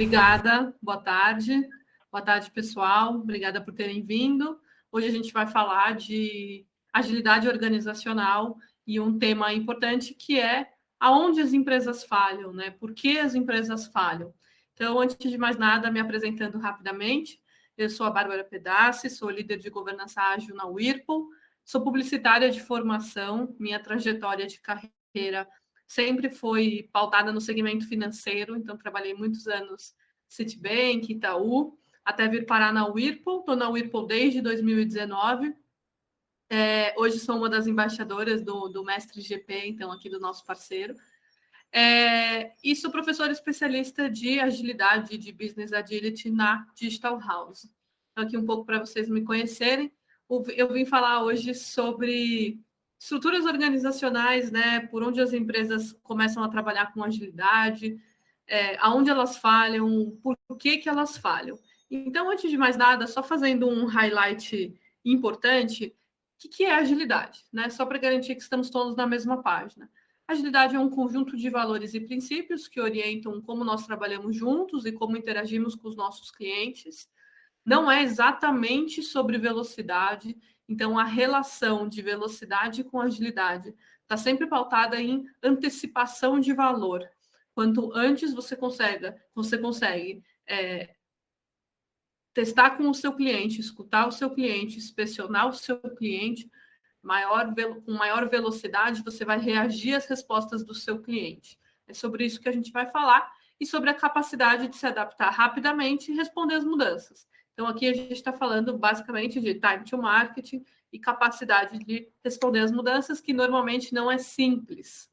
Obrigada, boa tarde. Boa tarde, pessoal. Obrigada por terem vindo. Hoje a gente vai falar de agilidade organizacional e um tema importante que é aonde as empresas falham, né? Por que as empresas falham? Então, antes de mais nada, me apresentando rapidamente, eu sou a Bárbara Pedassi, sou líder de governança ágil na Whirlpool, sou publicitária de formação, minha trajetória de carreira sempre foi pautada no segmento financeiro, então trabalhei muitos anos Citibank, Itaú, até vir parar na Whirlpool. Estou na Whirlpool desde 2019. Hoje sou uma das embaixadoras do Mestre GP, então aqui do nosso parceiro. E sou professora especialista de agilidade, de Business Agility na Digital House. Então, aqui um pouco para vocês me conhecerem. Eu vim falar hoje sobre estruturas organizacionais, né? Por onde as empresas começam a trabalhar com agilidade, aonde elas falham, por que elas falham. Então, antes de mais nada, só fazendo um highlight importante, o que é agilidade? Né? Só para garantir que estamos todos na mesma página. Agilidade é um conjunto de valores e princípios que orientam como nós trabalhamos juntos e como interagimos com os nossos clientes. Não é exatamente sobre velocidade, então a relação de velocidade com agilidade está sempre pautada em antecipação de valor. Quanto antes você consegue testar com o seu cliente, escutar o seu cliente, inspecionar o seu cliente, com maior velocidade, você vai reagir às respostas do seu cliente. É sobre isso que a gente vai falar e sobre a capacidade de se adaptar rapidamente e responder às mudanças. Então, aqui a gente está falando basicamente de time to market e capacidade de responder às mudanças, que normalmente não é simples.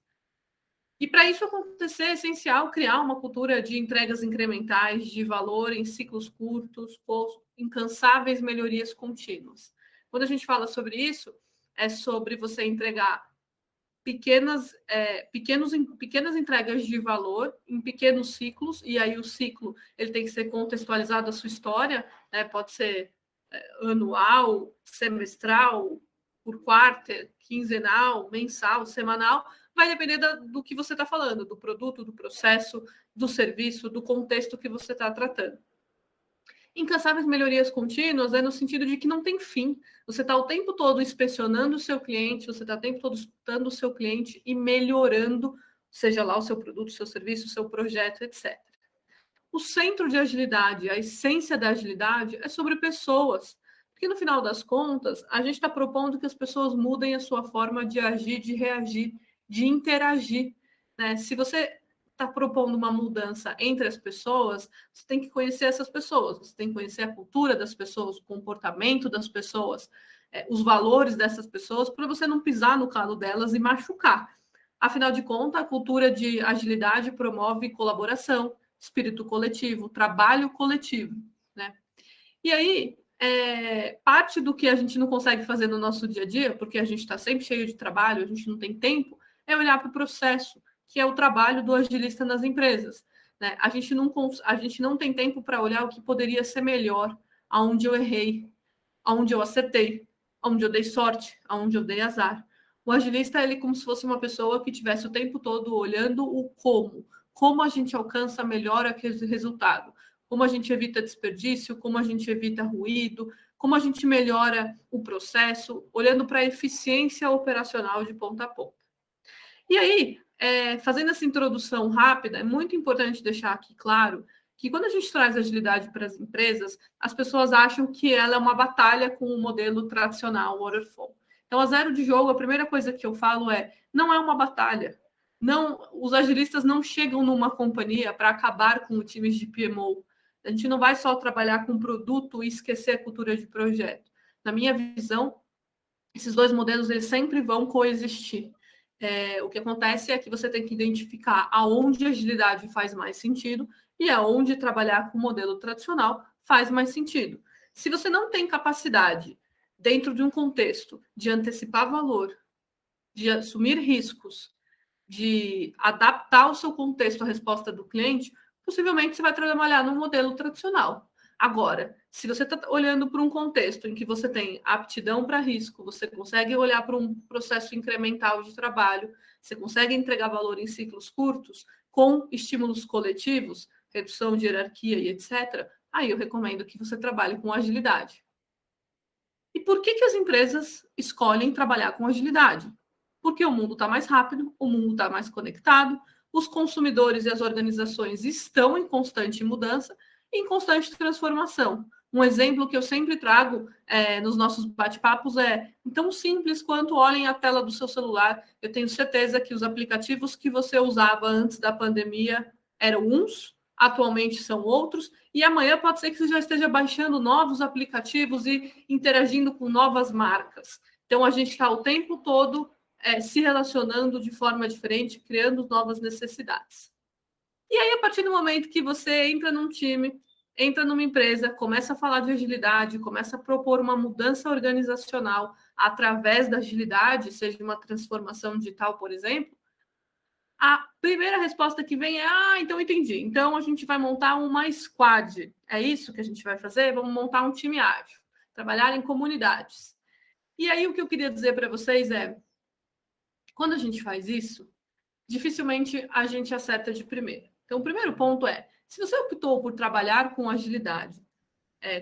E para isso acontecer, é essencial criar uma cultura de entregas incrementais, de valor em ciclos curtos, com incansáveis melhorias contínuas. Quando a gente fala sobre isso, é sobre você entregar pequenas entregas de valor em pequenos ciclos, e aí o ciclo ele tem que ser contextualizado à sua história, né? Pode ser anual, semestral, por quarter, quinzenal, mensal, semanal, vai depender do que você está falando, do produto, do processo, do serviço, do contexto que você está tratando. Incansáveis melhorias contínuas é no sentido de que não tem fim. Você está o tempo todo inspecionando o seu cliente, você está o tempo todo escutando o seu cliente e melhorando, seja lá o seu produto, o seu serviço, o seu projeto, etc. O centro de agilidade, a essência da agilidade é sobre pessoas. Porque, no final das contas, a gente está propondo que as pessoas mudem a sua forma de agir, de reagir, de interagir. Né? Se você está propondo uma mudança entre as pessoas, você tem que conhecer essas pessoas, você tem que conhecer a cultura das pessoas, o comportamento das pessoas, os valores dessas pessoas, para você não pisar no calo delas e machucar. Afinal de contas, a cultura de agilidade promove colaboração, espírito coletivo, trabalho coletivo. Né? E aí, parte do que a gente não consegue fazer no nosso dia a dia, porque a gente está sempre cheio de trabalho, a gente não tem tempo, é olhar para o processo, que é o trabalho do agilista nas empresas. Né? A gente não tem tempo para olhar o que poderia ser melhor, aonde eu errei, aonde eu acertei, aonde eu dei sorte, aonde eu dei azar. O agilista, ele é como se fosse uma pessoa que tivesse o tempo todo olhando o como a gente alcança melhor aquele resultado, como a gente evita desperdício, como a gente evita ruído, como a gente melhora o processo, olhando para a eficiência operacional de ponta a ponta. E aí, fazendo essa introdução rápida, é muito importante deixar aqui claro que quando a gente traz agilidade para as empresas, as pessoas acham que ela é uma batalha com o modelo tradicional, waterfall. Então, a zero de jogo, a primeira coisa que eu falo não é uma batalha. Não, os agilistas não chegam numa companhia para acabar com o time de PMO. A gente não vai só trabalhar com produto e esquecer a cultura de projeto. Na minha visão, esses dois modelos eles sempre vão coexistir. O que acontece é que você tem que identificar aonde a agilidade faz mais sentido e aonde trabalhar com o modelo tradicional faz mais sentido. Se você não tem capacidade, dentro de um contexto, de antecipar valor, de assumir riscos, de adaptar o seu contexto à resposta do cliente, possivelmente você vai trabalhar no modelo tradicional. Agora, se você está olhando para um contexto em que você tem aptidão para risco, você consegue olhar para um processo incremental de trabalho, você consegue entregar valor em ciclos curtos, com estímulos coletivos, redução de hierarquia e etc., aí eu recomendo que você trabalhe com agilidade. E por que as empresas escolhem trabalhar com agilidade? Porque o mundo está mais rápido, o mundo está mais conectado, os consumidores e as organizações estão em constante mudança, em constante transformação. Um exemplo que eu sempre trago nos nossos bate-papos é tão simples quanto olhem a tela do seu celular. Eu tenho certeza que os aplicativos que você usava antes da pandemia eram uns, atualmente são outros, e amanhã pode ser que você já esteja baixando novos aplicativos e interagindo com novas marcas. Então, a gente está o tempo todo se relacionando de forma diferente, criando novas necessidades. E aí, a partir do momento que você entra num time, entra numa empresa, começa a falar de agilidade, começa a propor uma mudança organizacional através da agilidade, seja uma transformação digital, por exemplo, a primeira resposta que vem é: então entendi. Então a gente vai montar uma squad. É isso que a gente vai fazer? Vamos montar um time ágil, trabalhar em comunidades. E aí o que eu queria dizer para vocês é: quando a gente faz isso, dificilmente a gente acerta de primeira. Então, o primeiro ponto é: se você optou por trabalhar com agilidade,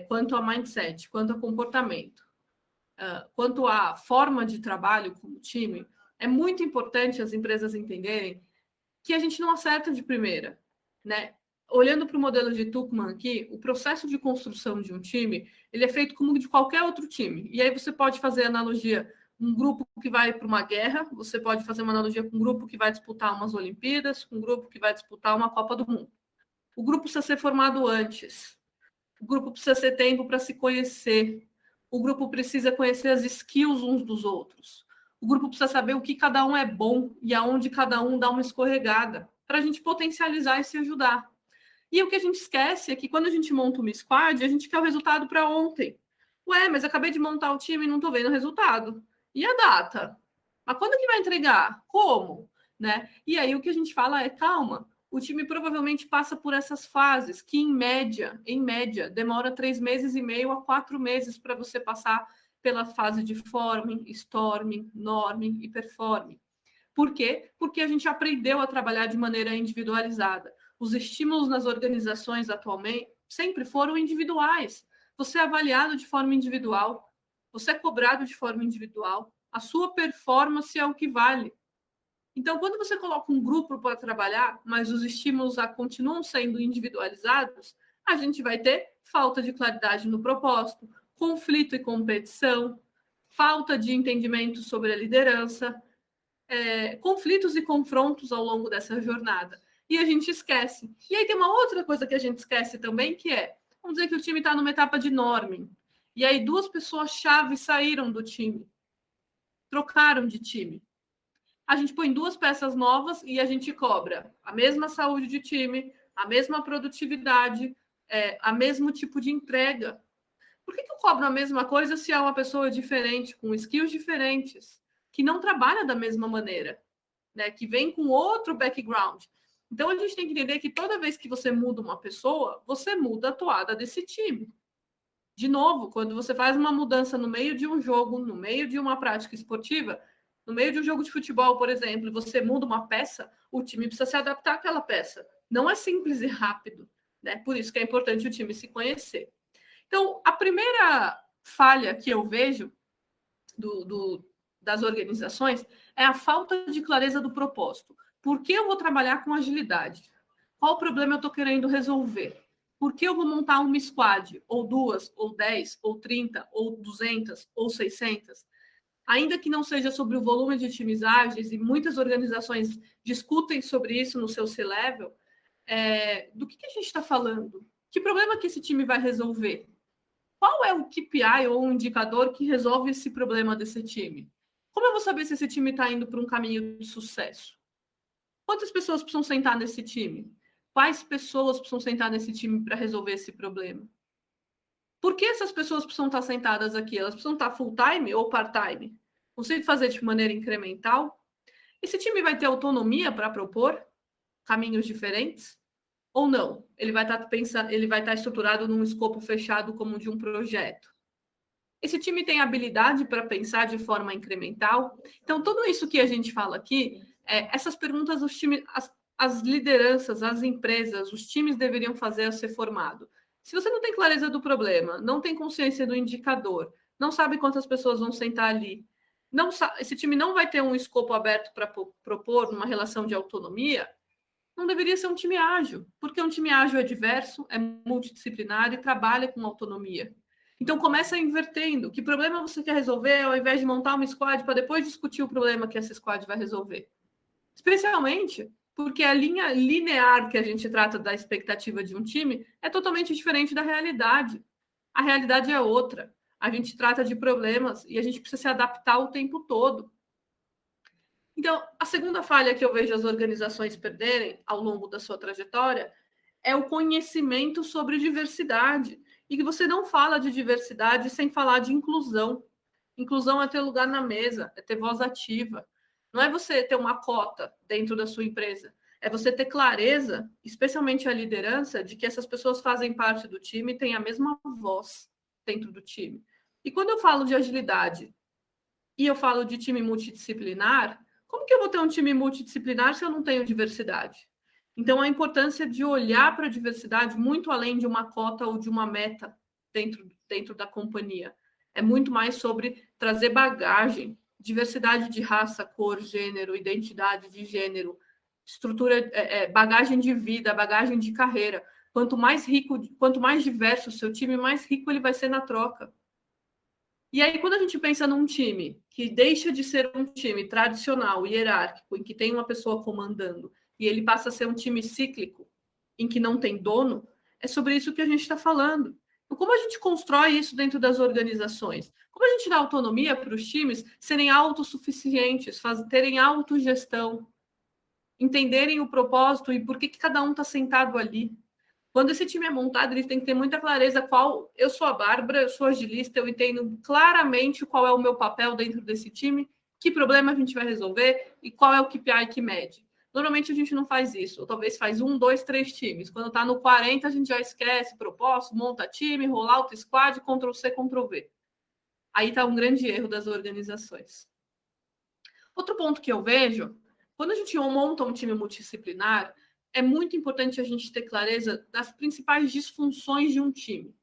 quanto a mindset, quanto a comportamento, quanto à forma de trabalho como time, é muito importante as empresas entenderem que a gente não acerta de primeira, né? Olhando para o modelo de Tuchman aqui, o processo de construção de um time, ele é feito como de qualquer outro time. E aí você pode fazer analogia um grupo que vai para uma guerra, você pode fazer uma analogia com um grupo que vai disputar umas Olimpíadas, com um grupo que vai disputar uma Copa do Mundo. O grupo precisa ser formado antes. O grupo precisa ter tempo para se conhecer. O grupo precisa conhecer as skills uns dos outros. O grupo precisa saber o que cada um é bom e aonde cada um dá uma escorregada, para a gente potencializar e se ajudar. E o que a gente esquece é que quando a gente monta uma squad, a gente quer o resultado para ontem. Ué, mas acabei de montar o time e não estou vendo o resultado. E a data? Mas quando que vai entregar? Como? Né? E aí o que a gente fala é: calma, o time provavelmente passa por essas fases, que em média, demora 3 meses e meio a 4 meses para você passar pela fase de forming, storming, norming e performing. Por quê? Porque a gente aprendeu a trabalhar de maneira individualizada. Os estímulos nas organizações atualmente sempre foram individuais. Você é avaliado de forma individual, você é cobrado de forma individual, a sua performance é o que vale. Então, quando você coloca um grupo para trabalhar, mas os estímulos continuam sendo individualizados, a gente vai ter falta de claridade no propósito, conflito e competição, falta de entendimento sobre a liderança, conflitos e confrontos ao longo dessa jornada. E a gente esquece. E aí tem uma outra coisa que a gente esquece também, que vamos dizer que o time está numa etapa de norming. E aí 2 pessoas-chave saíram do time, trocaram de time. A gente põe 2 peças novas e a gente cobra a mesma saúde de time, a mesma produtividade, a mesmo tipo de entrega. Por que eu cobro a mesma coisa se é uma pessoa diferente, com skills diferentes, que não trabalha da mesma maneira, né? Que vem com outro background? Então a gente tem que entender que toda vez que você muda uma pessoa, você muda a toada desse time. De novo, quando você faz uma mudança no meio de um jogo, no meio de uma prática esportiva, no meio de um jogo de futebol, por exemplo, você muda uma peça, o time precisa se adaptar àquela peça. Não é simples e rápido, né? Por isso que é importante o time se conhecer. Então, a primeira falha que eu vejo das organizações é a falta de clareza do propósito. Por que eu vou trabalhar com agilidade? Qual problema eu estou querendo resolver? Por que eu vou montar uma squad? Ou 2, ou 10, ou 30, ou 200, ou 600? Ainda que não seja sobre o volume de times ágeis, e muitas organizações discutem sobre isso no seu C-Level, do que a gente está falando? Que problema que esse time vai resolver? Qual é o KPI ou um indicador que resolve esse problema desse time? Como eu vou saber se esse time está indo para um caminho de sucesso? Quantas pessoas precisam sentar nesse time? Quais pessoas precisam sentar nesse time para resolver esse problema? Por que essas pessoas precisam estar sentadas aqui? Elas precisam estar full-time ou part-time? Consigo fazer de maneira incremental? Esse time vai ter autonomia para propor caminhos diferentes? Ou não? Ele vai estar estruturado num escopo fechado como de um projeto. Esse time tem habilidade para pensar de forma incremental? Então, tudo isso que a gente fala aqui, essas perguntas as lideranças, as empresas, os times deveriam fazer a ser formado? Se você não tem clareza do problema, não tem consciência do indicador, não sabe quantas pessoas vão sentar ali, não esse time não vai ter um escopo aberto para propor uma relação de autonomia, não deveria ser um time ágil, porque um time ágil é diverso, é multidisciplinar e trabalha com autonomia. Então começa invertendo. Que problema você quer resolver ao invés de montar uma squad para depois discutir o problema que essa squad vai resolver? Especialmente porque a linha linear que a gente trata da expectativa de um time é totalmente diferente da realidade. A realidade é outra. A gente trata de problemas e a gente precisa se adaptar o tempo todo. Então, a segunda falha que eu vejo as organizações perderem ao longo da sua trajetória é o conhecimento sobre diversidade. E que você não fala de diversidade sem falar de inclusão. Inclusão é ter lugar na mesa, é ter voz ativa. Não é você ter uma cota dentro da sua empresa. É você ter clareza, especialmente a liderança, de que essas pessoas fazem parte do time e têm a mesma voz dentro do time. E quando eu falo de agilidade e eu falo de time multidisciplinar, como que eu vou ter um time multidisciplinar se eu não tenho diversidade? Então, a importância de olhar para a diversidade muito além de uma cota ou de uma meta dentro da companhia. É muito mais sobre trazer bagagem, diversidade de raça, cor, gênero, identidade de gênero, estrutura, bagagem de vida, bagagem de carreira. Quanto mais rico, quanto mais diverso o seu time, mais rico ele vai ser na troca. E aí, quando a gente pensa num time que deixa de ser um time tradicional, hierárquico, em que tem uma pessoa comandando, e ele passa a ser um time cíclico, em que não tem dono, é sobre isso que a gente está falando. Então, como a gente constrói isso dentro das organizações? Como a gente dá autonomia para os times serem autossuficientes, terem autogestão, entenderem o propósito e por que cada um está sentado ali? Quando esse time é montado, ele tem que ter muita clareza qual. Eu sou a Bárbara, eu sou agilista, eu entendo claramente qual é o meu papel dentro desse time, que problema a gente vai resolver e qual é o KPI que mede. Normalmente a gente não faz isso, ou talvez faz 1, 2, 3 times. Quando está no 40, a gente já esquece propósito, monta time, rollout, squad, Ctrl+C, Ctrl+V. Aí está um grande erro das organizações. Outro ponto que eu vejo, quando a gente monta um time multidisciplinar, é muito importante a gente ter clareza das principais disfunções de um time.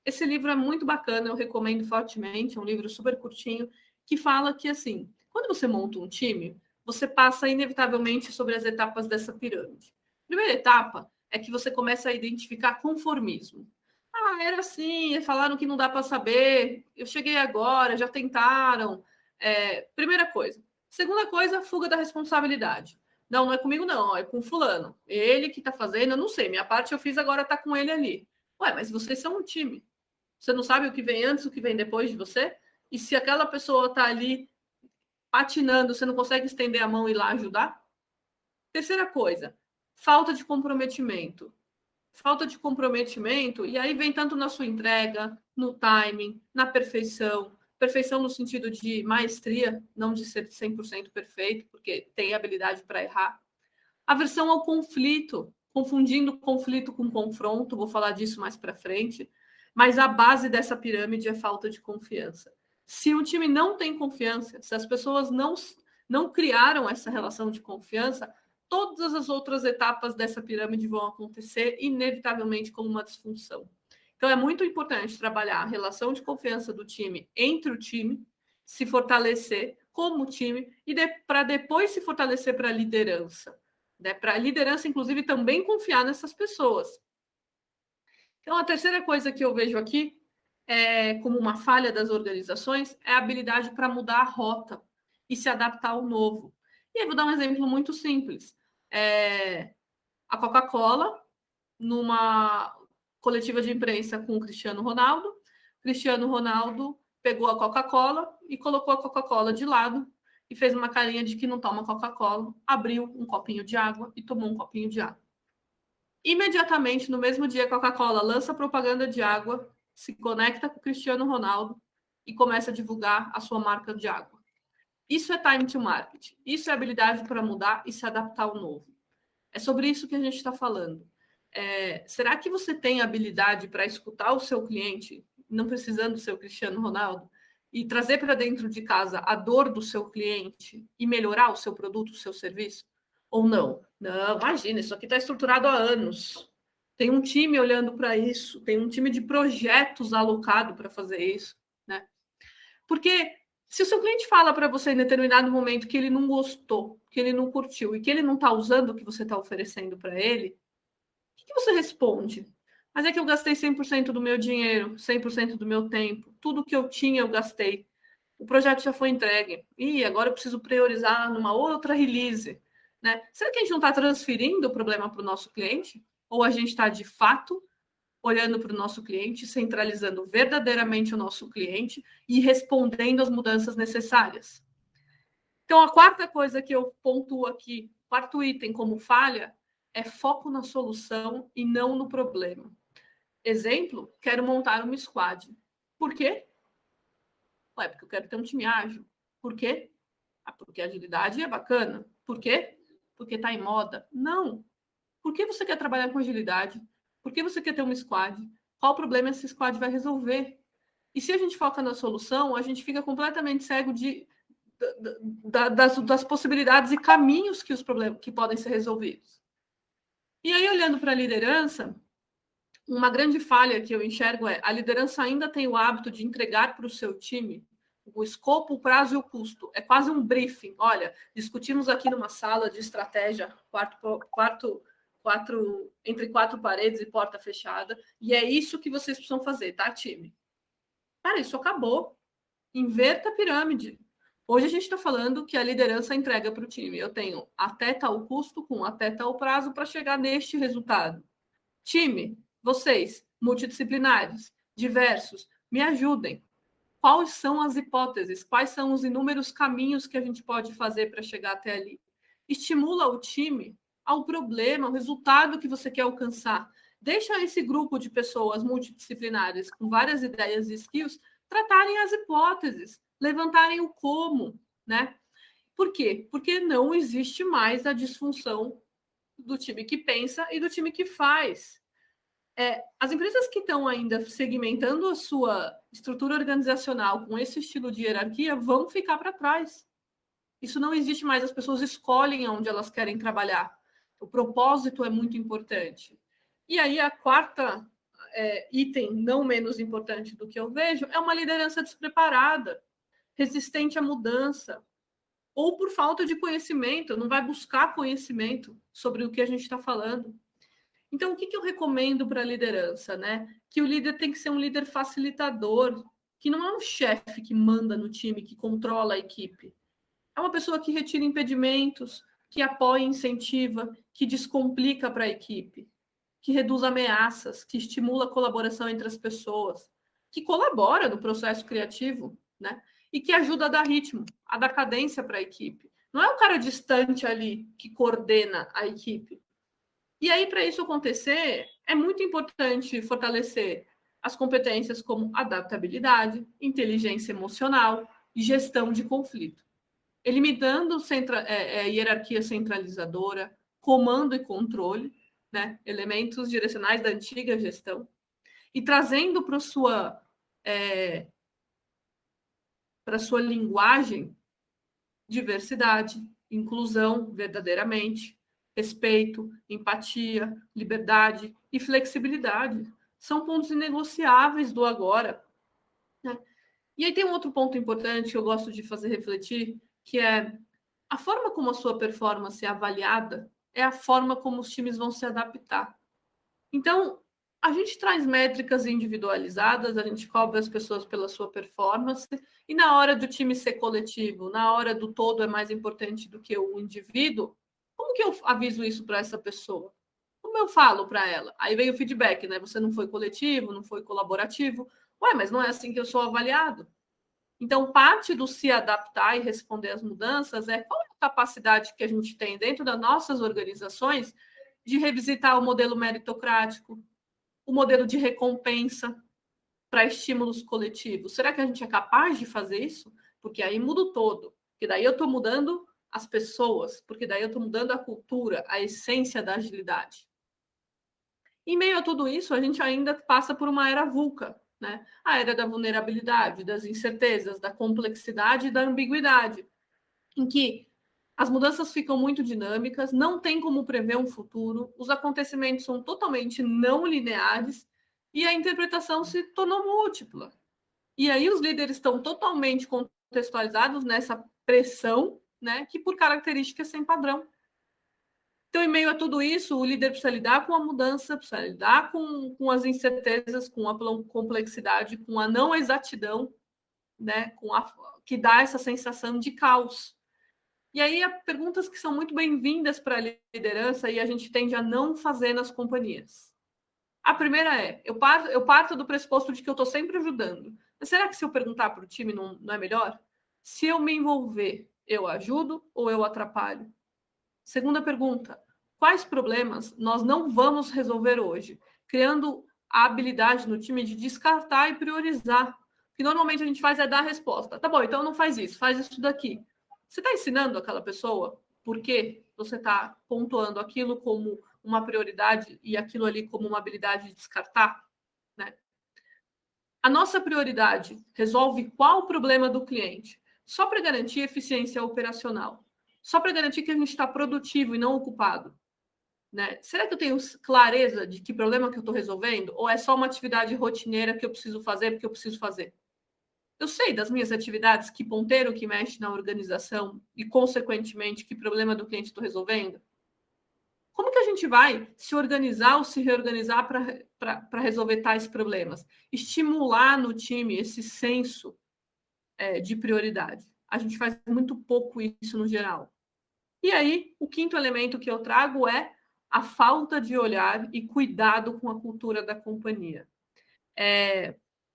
Esse livro é muito bacana, eu recomendo fortemente, é um livro super curtinho, que fala que, assim, quando você monta um time, você passa inevitavelmente sobre as etapas dessa pirâmide. Primeira etapa é que você começa a identificar conformismo. Ah, era assim, falaram que não dá para saber, eu cheguei agora, já tentaram. Primeira coisa. Segunda coisa, fuga da responsabilidade. Não, não é comigo, não, é com fulano. Ele que está fazendo, eu não sei, minha parte eu fiz, agora está com ele ali. Ué, mas vocês são um time. Você não sabe o que vem antes, o que vem depois de você? E se aquela pessoa está ali patinando, você não consegue estender a mão e ir lá ajudar? Terceira coisa, falta de comprometimento. Falta de comprometimento, e aí vem tanto na sua entrega, no timing, na perfeição. Perfeição no sentido de maestria, não de ser 100% perfeito, porque tem habilidade para errar. Aversão ao conflito, confundindo conflito com confronto, vou falar disso mais para frente, mas a base dessa pirâmide é falta de confiança. Se um time não tem confiança, se as pessoas não criaram essa relação de confiança, todas as outras etapas dessa pirâmide vão acontecer inevitavelmente como uma disfunção. Então é muito importante trabalhar a relação de confiança do time entre o time, se fortalecer como time e para depois se fortalecer para a liderança. Né? Para a liderança, inclusive, também confiar nessas pessoas. Então, a terceira coisa que eu vejo aqui como uma falha das organizações é a habilidade para mudar a rota e se adaptar ao novo. E aí vou dar um exemplo muito simples. A Coca-Cola, numa coletiva de imprensa com o Cristiano Ronaldo pegou a Coca-Cola e colocou a Coca-Cola de lado e fez uma carinha de que não toma Coca-Cola, abriu um copinho de água e tomou um copinho de água. Imediatamente, no mesmo dia, a Coca-Cola lança propaganda de água, se conecta com o Cristiano Ronaldo e começa a divulgar a sua marca de água. Isso é time to market. Isso é habilidade para mudar e se adaptar ao novo. É sobre isso que a gente está falando. Será que você tem habilidade para escutar o seu cliente, não precisando ser o Cristiano Ronaldo, e trazer para dentro de casa a dor do seu cliente e melhorar o seu produto, o seu serviço? Ou não? Não, imagina, isso aqui está estruturado há anos. Tem um time olhando para isso, tem um time de projetos alocado para fazer isso, né? Porque se o seu cliente fala para você em determinado momento que ele não gostou, que ele não curtiu e que ele não está usando o que você está oferecendo para ele, o que você responde? Mas é que eu gastei 100% do meu dinheiro, 100% do meu tempo, tudo que eu tinha eu gastei. O projeto já foi entregue. E agora eu preciso priorizar numa outra release. Né? Será que a gente não está transferindo o problema para o nosso cliente? Ou a gente está, de fato, olhando para o nosso cliente, centralizando verdadeiramente o nosso cliente e respondendo às mudanças necessárias? Então, a quarta coisa que eu pontuo aqui, quarto item como falha, é foco na solução e não no problema. Exemplo, quero montar uma squad. Por quê? Ué, porque eu quero ter um time ágil. Por quê? Porque a agilidade é bacana. Por quê? Porque está em moda. Não. Por que você quer trabalhar com agilidade? Por que você quer ter uma squad? Qual o problema essa squad vai resolver? E se a gente foca na solução, a gente fica completamente cego das possibilidades e caminhos que os problemas que podem ser resolvidos. E aí, olhando para a liderança, uma grande falha que eu enxergo é a liderança ainda tem o hábito de entregar para o seu time o escopo, o prazo e o custo. É quase um briefing. Olha, discutimos aqui numa sala de estratégia, entre quatro paredes e porta fechada, e é isso que vocês precisam fazer, tá, time? Cara, isso acabou. Inverta a pirâmide. Hoje a gente está falando que a liderança entrega para o time. Eu tenho até tal custo com até tal prazo para chegar neste resultado. Time, vocês, multidisciplinares, diversos, me ajudem. Quais são as hipóteses? Quais são os inúmeros caminhos que a gente pode fazer para chegar até ali? Estimula o time ao problema, ao resultado que você quer alcançar. Deixa esse grupo de pessoas multidisciplinares com várias ideias e skills tratarem as hipóteses, levantarem o como, né? Por quê? Porque não existe mais a disfunção do time que pensa e do time que faz. As empresas que estão ainda segmentando a sua estrutura organizacional com esse estilo de hierarquia vão ficar para trás. Isso não existe mais, as pessoas escolhem onde elas querem trabalhar. O propósito é muito importante. E aí, a quarta item, não menos importante do que eu vejo, é uma liderança despreparada, resistente à mudança, ou por falta de conhecimento, não vai buscar conhecimento sobre o que a gente está falando. Então, o que eu recomendo para a liderança? Né? Que o líder tem que ser um líder facilitador, que não é um chefe que manda no time, que controla a equipe. É uma pessoa que retira impedimentos, que apoia e incentiva, que descomplica para a equipe, que reduz ameaças, que estimula a colaboração entre as pessoas, que colabora no processo criativo, né? E que ajuda a dar ritmo, a dar cadência para a equipe. Não é um cara distante ali que coordena a equipe. E aí, para isso acontecer, é muito importante fortalecer as competências como adaptabilidade, inteligência emocional e gestão de conflito, eliminando hierarquia centralizadora, comando e controle, né, elementos direcionais da antiga gestão, e trazendo para sua linguagem diversidade, inclusão verdadeiramente, respeito, empatia, liberdade e flexibilidade. São pontos inegociáveis do agora. Né? E aí tem um outro ponto importante que eu gosto de fazer refletir, que é a forma como a sua performance é avaliada é a forma como os times vão se adaptar. Então, a gente traz métricas individualizadas, a gente cobra as pessoas pela sua performance, e na hora do time ser coletivo, na hora do todo é mais importante do que o indivíduo, como que eu aviso isso para essa pessoa? Como eu falo para ela? Aí vem o feedback, né? Você não foi coletivo, não foi colaborativo. Ué, mas não é assim que eu sou avaliado. Então, parte do se adaptar e responder às mudanças é qual é a capacidade que a gente tem dentro das nossas organizações de revisitar o modelo meritocrático, o modelo de recompensa para estímulos coletivos. Será que a gente é capaz de fazer isso? Porque aí muda o todo. Porque daí eu estou mudando as pessoas, porque daí eu estou mudando a cultura, a essência da agilidade. Em meio a tudo isso, a gente ainda passa por uma era VUCA, né? A era da vulnerabilidade, das incertezas, da complexidade e da ambiguidade, em que As mudanças ficam muito dinâmicas, não tem como prever um futuro, os acontecimentos são totalmente não lineares e a interpretação se tornou múltipla. E aí os líderes estão totalmente contextualizados nessa pressão, né, que por característica é sem padrão. Então, em meio a tudo isso, o líder precisa lidar com a mudança, precisa lidar com as incertezas, com a complexidade, com a não exatidão, né, que dá essa sensação de caos. E aí, há perguntas que são muito bem-vindas para a liderança e a gente tende a não fazer nas companhias. A primeira é, eu parto do pressuposto de que eu estou sempre ajudando. Mas será que se eu perguntar para o time não é melhor? Se eu me envolver, eu ajudo ou eu atrapalho? Segunda pergunta, quais problemas nós não vamos resolver hoje? Criando a habilidade no time de descartar e priorizar. O que normalmente a gente faz é dar a resposta. Tá bom, então não faz isso daqui. Você está ensinando aquela pessoa por que você está pontuando aquilo como uma prioridade e aquilo ali como uma habilidade de descartar? Né? A nossa prioridade resolve qual o problema do cliente? Só para garantir eficiência operacional. Só para garantir que a gente está produtivo e não ocupado. Né? Será que eu tenho clareza de que problema que eu estou resolvendo? Ou é só uma atividade rotineira que eu preciso fazer porque eu preciso fazer? Eu sei das minhas atividades que ponteiro que mexe na organização e, consequentemente, que problema do cliente estou resolvendo? Como que a gente vai se organizar ou se reorganizar para resolver tais problemas? Estimular no time esse senso de prioridade. A gente faz muito pouco isso no geral. E aí, o quinto elemento que eu trago é a falta de olhar e cuidado com a cultura da companhia.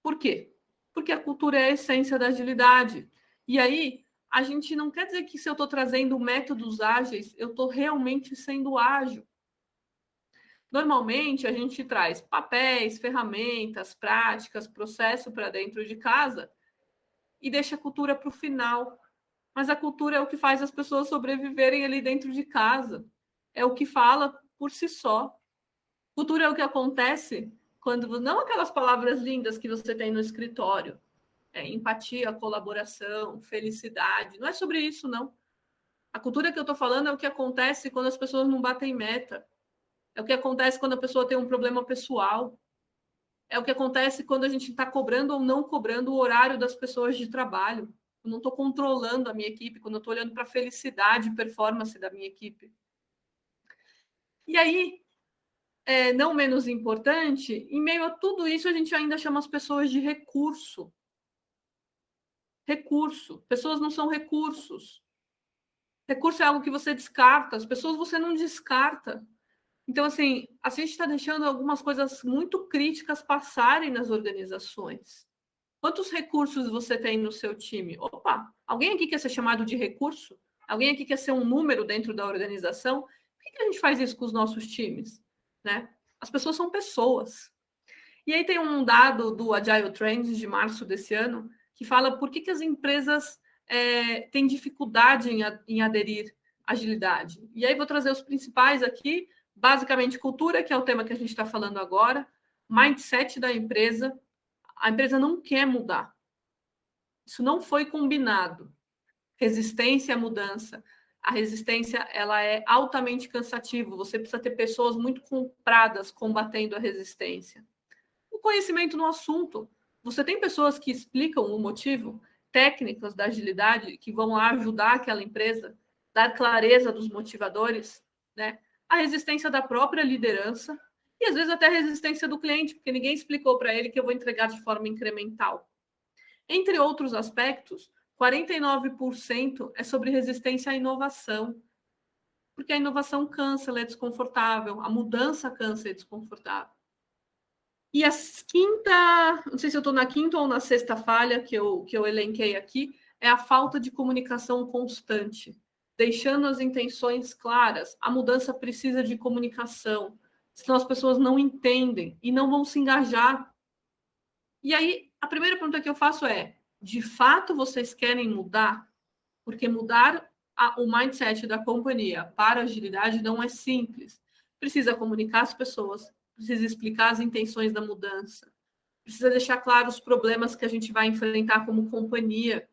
Por quê? Porque a cultura é a essência da agilidade. E aí, a gente não quer dizer que se eu estou trazendo métodos ágeis, eu estou realmente sendo ágil. Normalmente, a gente traz papéis, ferramentas, práticas, processo para dentro de casa e deixa a cultura para o final. Mas a cultura é o que faz as pessoas sobreviverem ali dentro de casa. É o que fala por si só. Cultura é o que acontece quando não aquelas palavras lindas que você tem no escritório. Empatia, colaboração, felicidade. Não é sobre isso, não. A cultura que eu estou falando é o que acontece quando as pessoas não batem meta. É o que acontece quando a pessoa tem um problema pessoal. É o que acontece quando a gente está cobrando ou não cobrando o horário das pessoas de trabalho. Eu não estou controlando a minha equipe, quando eu estou olhando para a felicidade e performance da minha equipe. E aí, não menos importante, em meio a tudo isso, a gente ainda chama as pessoas de recurso. Recurso. Pessoas não são recursos. Recurso é algo que você descarta, as pessoas você não descarta. Então, assim, a gente está deixando algumas coisas muito críticas passarem nas organizações. Quantos recursos você tem no seu time? Opa, alguém aqui quer ser chamado de recurso? Alguém aqui quer ser um número dentro da organização? Por que a gente faz isso com os nossos times? Né? As pessoas são pessoas. E aí tem um dado do Agile Trends de março desse ano que fala por que as empresas têm dificuldade em aderir à agilidade. E aí vou trazer os principais aqui, basicamente cultura, que é o tema que a gente está falando agora, mindset da empresa. A empresa não quer mudar. Isso não foi combinado. Resistência à mudança. A resistência ela é altamente cansativa. Você precisa ter pessoas muito compradas combatendo a resistência. O conhecimento no assunto. Você tem pessoas que explicam o motivo, técnicas da agilidade que vão lá ajudar aquela empresa, dar clareza dos motivadores, né? A resistência da própria liderança e às vezes até a resistência do cliente, porque ninguém explicou para ele que eu vou entregar de forma incremental. Entre outros aspectos, 49% é sobre resistência à inovação, porque a inovação cansa, ela é desconfortável, a mudança cansa e é desconfortável. E a quinta, não sei se eu estou na quinta ou na sexta falha que eu elenquei aqui, é a falta de comunicação constante, deixando as intenções claras. A mudança precisa de comunicação, senão as pessoas não entendem e não vão se engajar. E aí, a primeira pergunta que eu faço é: de fato vocês querem mudar? Porque mudar o mindset da companhia para a agilidade não é simples. Precisa comunicar as pessoas, precisa explicar as intenções da mudança, precisa deixar claro os problemas que a gente vai enfrentar como companhia.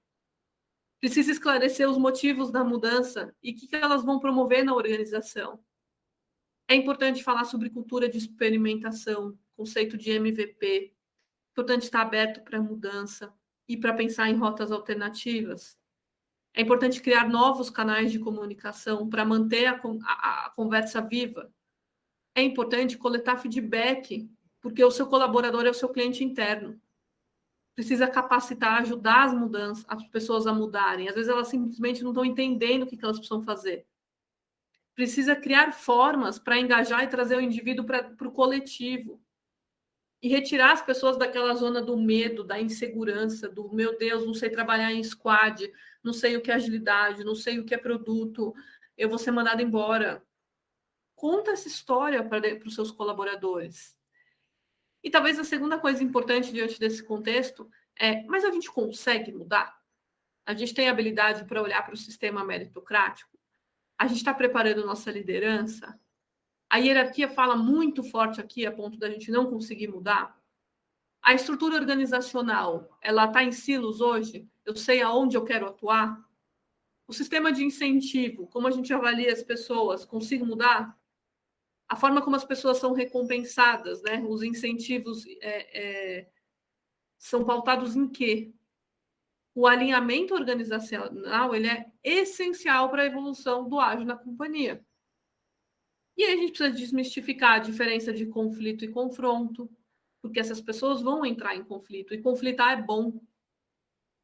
Precisa esclarecer os motivos da mudança e o que elas vão promover na organização. É importante falar sobre cultura de experimentação, conceito de MVP. É importante estar aberto para mudança e para pensar em rotas alternativas. É importante criar novos canais de comunicação para manter a conversa viva. É importante coletar feedback, porque o seu colaborador é o seu cliente interno. Precisa capacitar, ajudar as mudanças, as pessoas a mudarem. Às vezes elas simplesmente não estão entendendo o que elas precisam fazer. Precisa criar formas para engajar e trazer o indivíduo para o coletivo. E retirar as pessoas daquela zona do medo, da insegurança, do meu Deus, não sei trabalhar em squad, não sei o que é agilidade, não sei o que é produto, eu vou ser mandado embora. Conta essa história para os seus colaboradores. E talvez a segunda coisa importante diante desse contexto é, mas a gente consegue mudar? A gente tem habilidade para olhar para o sistema meritocrático? A gente está preparando nossa liderança? A hierarquia fala muito forte aqui a ponto da gente não conseguir mudar? A estrutura organizacional, ela está em silos hoje? Eu sei aonde eu quero atuar? O sistema de incentivo, como a gente avalia as pessoas, consigo mudar? A forma como as pessoas são recompensadas, né? Os incentivos são pautados em quê? O alinhamento organizacional ele é essencial para a evolução do ágil na companhia. E aí a gente precisa desmistificar a diferença de conflito e confronto, porque essas pessoas vão entrar em conflito, e conflitar é bom.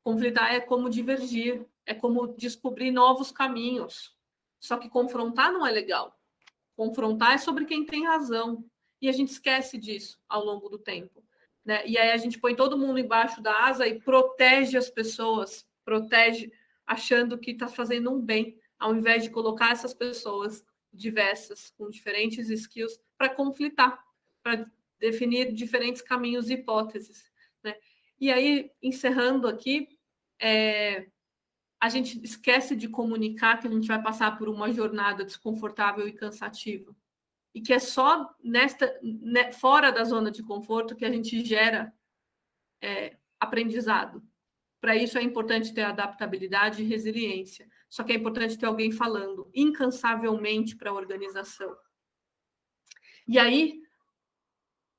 Conflitar é como divergir, é como descobrir novos caminhos. Só que confrontar não é legal. Confrontar é sobre quem tem razão. E a gente esquece disso ao longo do tempo. Né? E aí a gente põe todo mundo embaixo da asa e protege as pessoas, protege achando que está fazendo um bem, ao invés de colocar essas pessoas diversas, com diferentes skills, para conflitar, para definir diferentes caminhos e hipóteses. Né? E aí, encerrando aqui, a gente esquece de comunicar que a gente vai passar por uma jornada desconfortável e cansativa. E que é só fora da zona de conforto que a gente gera aprendizado. Para isso é importante ter adaptabilidade e resiliência. Só que é importante ter alguém falando incansavelmente para a organização. E aí,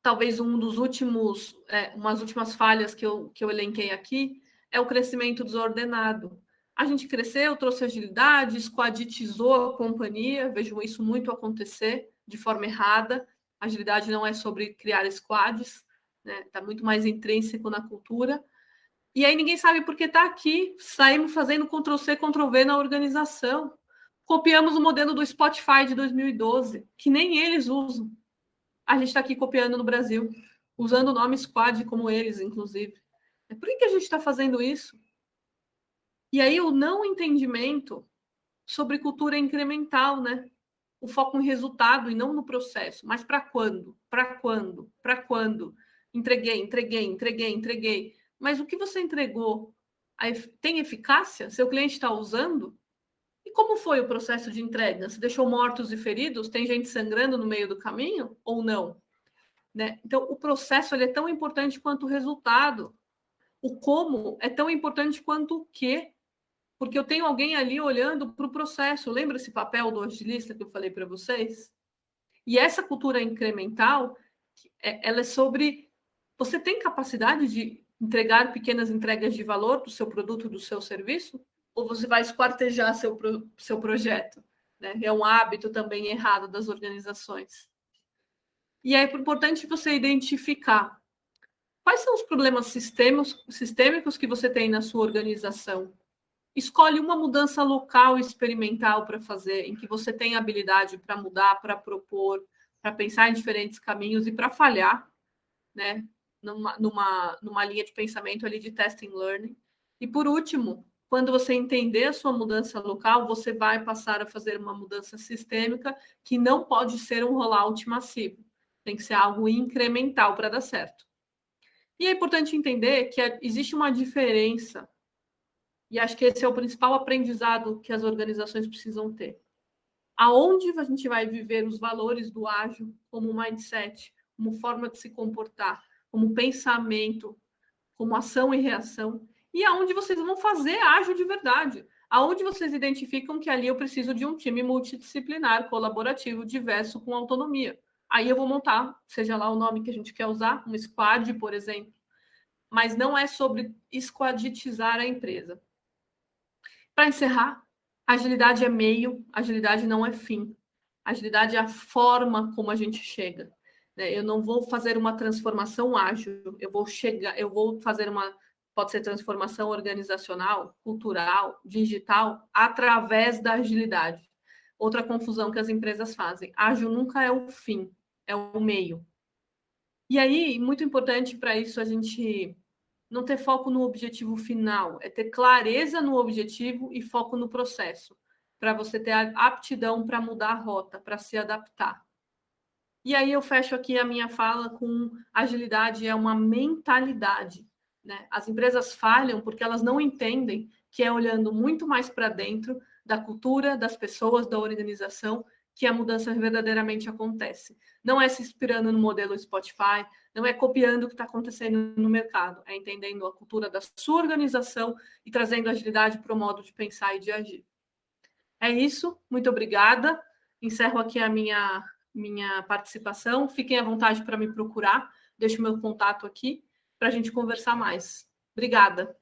talvez umas últimas falhas que eu elenquei aqui é o crescimento desordenado. A gente cresceu, trouxe agilidade, squaditizou a companhia, vejo isso muito acontecer de forma errada. Agilidade não é sobre criar squads, né? Está muito mais intrínseco na cultura. E aí ninguém sabe por que está aqui, saímos fazendo Ctrl+C, Ctrl+V na organização. Copiamos o modelo do Spotify de 2012, que nem eles usam. A gente está aqui copiando no Brasil, usando o nome squad como eles, inclusive. Por que a gente está fazendo isso? E aí o não entendimento sobre cultura incremental, né? O foco em resultado e não no processo. Mas para quando? Para quando? Para quando? Entreguei. Mas o que você entregou tem eficácia? Seu cliente está usando? E como foi o processo de entrega? Você deixou mortos e feridos? Tem gente sangrando no meio do caminho ou não? Né? Então, o processo ele é tão importante quanto o resultado. O como é tão importante quanto o quê. Porque eu tenho alguém ali olhando para o processo. Lembra esse papel do agilista que eu falei para vocês? E essa cultura incremental, ela é sobre... Você tem capacidade de entregar pequenas entregas de valor do seu produto, do seu serviço? Ou você vai esquartejar seu projeto? Né? É um hábito também errado das organizações. E é importante você identificar quais são os problemas sistêmicos que você tem na sua organização. Escolhe uma mudança local experimental para fazer, em que você tem habilidade para mudar, para propor, para pensar em diferentes caminhos e para falhar, né? Numa linha de pensamento ali de testing learning. E por último, quando você entender a sua mudança local, você vai passar a fazer uma mudança sistêmica que não pode ser um rollout massivo. Tem que ser algo incremental para dar certo. E é importante entender que existe uma diferença, e acho que esse é o principal aprendizado que as organizações precisam ter. Aonde a gente vai viver os valores do ágil como mindset, como forma de se comportar, como pensamento, como ação e reação, e aonde vocês vão fazer ágil de verdade. Aonde vocês identificam que ali eu preciso de um time multidisciplinar, colaborativo, diverso, com autonomia. Aí eu vou montar, seja lá o nome que a gente quer usar, um squad, por exemplo. Mas não é sobre squaditizar a empresa. Para encerrar, agilidade é meio, agilidade não é fim. Agilidade é a forma como a gente chega. Eu não vou fazer uma transformação ágil, eu vou fazer pode ser transformação organizacional, cultural, digital, através da agilidade. Outra confusão que as empresas fazem: ágil nunca é o fim, é o meio. E aí, muito importante para isso, a gente não ter foco no objetivo final, é ter clareza no objetivo e foco no processo, para você ter a aptidão para mudar a rota, para se adaptar. E aí eu fecho aqui a minha fala com: agilidade é uma mentalidade. Né? As empresas falham porque elas não entendem que é olhando muito mais para dentro da cultura, das pessoas, da organização, que a mudança verdadeiramente acontece. Não é se inspirando no modelo Spotify, não é copiando o que está acontecendo no mercado, é entendendo a cultura da sua organização e trazendo agilidade para o modo de pensar e de agir. É isso, muito obrigada. Encerro aqui a minha participação. Fiquem à vontade para me procurar. Deixo meu contato aqui para a gente conversar mais. Obrigada.